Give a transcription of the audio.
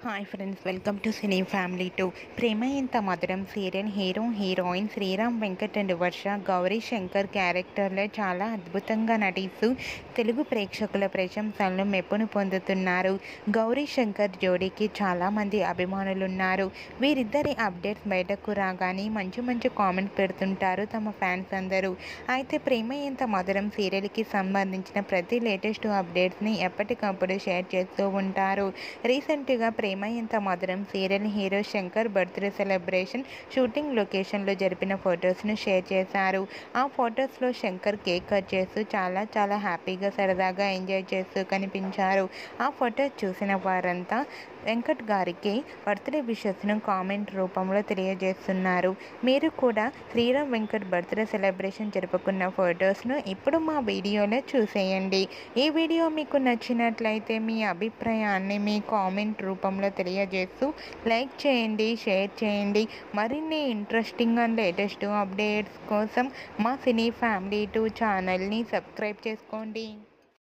Hi friends, welcome to cine family 2. Prema Entha Madhuram serial hero heroine Sriram Venkat and Varsha Gowri Shankar క్యారెక్టర్లో చాలా అద్భుతంగా నటిస్తూ తెలుగు ప్రేక్షకుల ప్రశంసలను మెప్పును పొందుతున్నారు. గౌరీ శంకర్ జోడీకి చాలామంది అభిమానులున్నారు. వీరిద్దరి అప్డేట్స్ బయటకు రాగానే మంచి కామెంట్ పెడుతుంటారు తమ ఫ్యాన్స్ అందరూ. అయితే ప్రేమ ఎంత మధురం సీరియల్కి సంబంధించిన ప్రతి లేటెస్ట్ అప్డేట్స్ని ఎప్పటికప్పుడు షేర్ చేస్తూ ఉంటారు. రీసెంట్గా ప్రేమ Entha Madhuram serial hero Shankar birthday celebration shooting లొకేషన్లో జరిపిన ఫొటోస్ను షేర్ చేశారు. ఆ ఫొటోస్లో శంకర్ కేక్ కట్ చేస్తూ చాలా హ్యాపీగా సరదాగా ఎంజాయ్ చేస్తూ కనిపించారు. ఆ ఫొటోస్ చూసిన వారంతా వెంకట్ గారికి బర్త్డే విషెస్ను కామెంట్ రూపంలో తెలియజేస్తున్నారు. మీరు కూడా శ్రీరామ్ వెంకట్ బర్త్డే సెలబ్రేషన్ జరుపుకున్న ఫొటోస్ను ఇప్పుడు మా వీడియోలో చూసేయండి. ఈ వీడియో మీకు నచ్చినట్లయితే మీ అభిప్రాయాన్ని మీ కామెంట్ రూపంలో తెలియజేస్తూ లైక్ చేయండి, షేర్ చేయండి. మరిన్ని ఇంట్రెస్టింగ్ అండ్ లేటెస్ట్ అప్డేట్స్ కోసం మా సినీ ఫ్యామిలీ 2 ఛానల్ని సబ్స్క్రైబ్ చేసుకోండి.